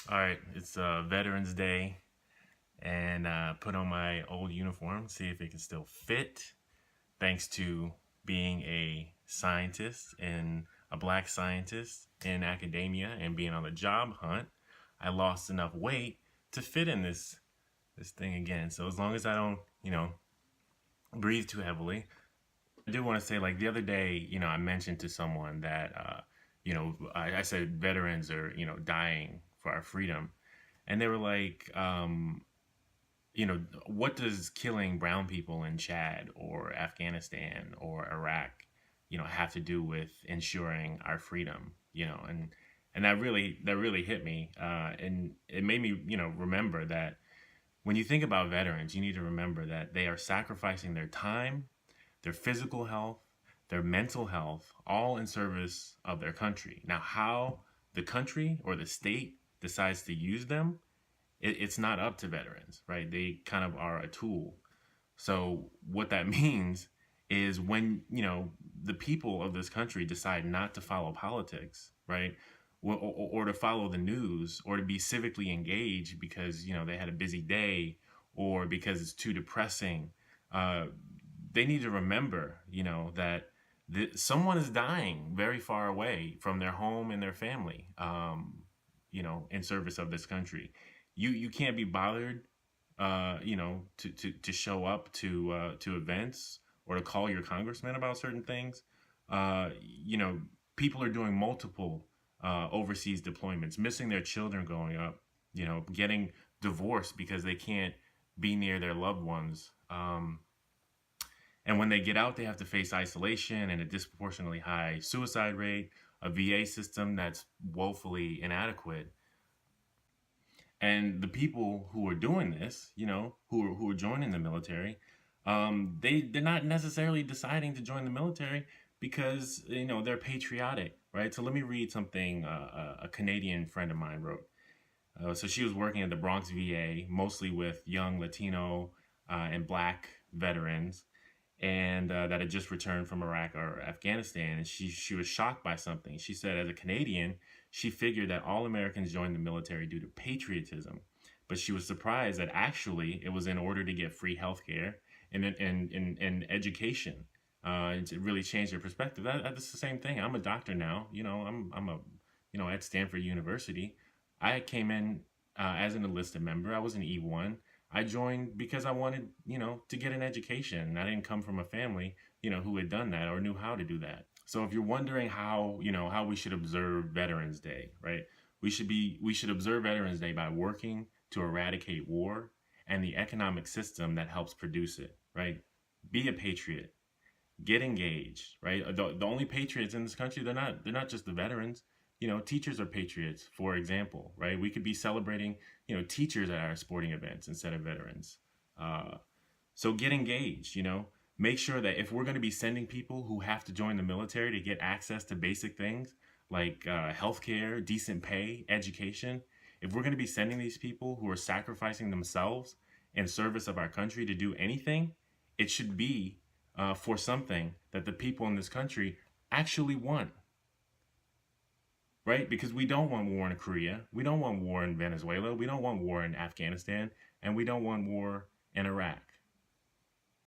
All right, it's Veterans Day, and put on my old uniform, see if it can still fit. Thanks to being a scientist and a black scientist in academia and being on the job hunt, I lost enough weight to fit in this thing again. So as long as I don't, breathe too heavily, I do want to say, like the other day, I mentioned to someone that, I said veterans are, dying for our freedom, and they were like, what does killing brown people in Chad or Afghanistan or Iraq, have to do with ensuring our freedom? And that really hit me, and it made me, remember that when you think about veterans, you need to remember that they are sacrificing their time, their physical health, their mental health, all in service of their country. Now, how the country or the state decides to use them, it's not up to veterans, right? They kind of are a tool. So what that means is when, the people of this country decide not to follow politics, right? Or to follow the news or to be civically engaged because, they had a busy day or because it's too depressing. Uh, they need to remember, that someone is dying very far away from their home and their family, in service of this country. You can't be bothered, to show up to events or to call your congressman about certain things. Uh, you know, People are doing multiple overseas deployments, missing their children growing up, getting divorced because they can't be near their loved ones. And when they get out, they have to face isolation and a disproportionately high suicide rate, a VA system that's woefully inadequate. And the people who are doing this, who are joining the military, they're not necessarily deciding to join the military because they're patriotic, right? So let me read something a Canadian friend of mine wrote. So she was working at the Bronx VA, mostly with young Latino and Black veterans, and that had just returned from Iraq or Afghanistan, and she was shocked by something. She said, as a Canadian, she figured that all Americans joined the military due to patriotism, but she was surprised that actually it was in order to get free healthcare and education. It really changed their perspective. That's the same thing. I'm a doctor now. I'm a at Stanford University. I came in as an enlisted member. I was an E1. I joined because I wanted, to get an education. I didn't come from a family, who had done that or knew how to do that. So if you're wondering how we should observe Veterans Day, right? We should observe Veterans Day by working to eradicate war and the economic system that helps produce it, right? Be a patriot. Get engaged, right? The only patriots in this country, they're not just the veterans. Teachers are patriots, for example, right? We could be celebrating, teachers at our sporting events instead of veterans. Uh, so get engaged, make sure that if we're going to be sending people who have to join the military to get access to basic things like healthcare, decent pay, education, if we're going to be sending these people who are sacrificing themselves in service of our country to do anything, it should be for something that the people in this country actually want, right? Because we don't want war in Korea, we don't want war in Venezuela, we don't want war in Afghanistan, and we don't want war in Iraq.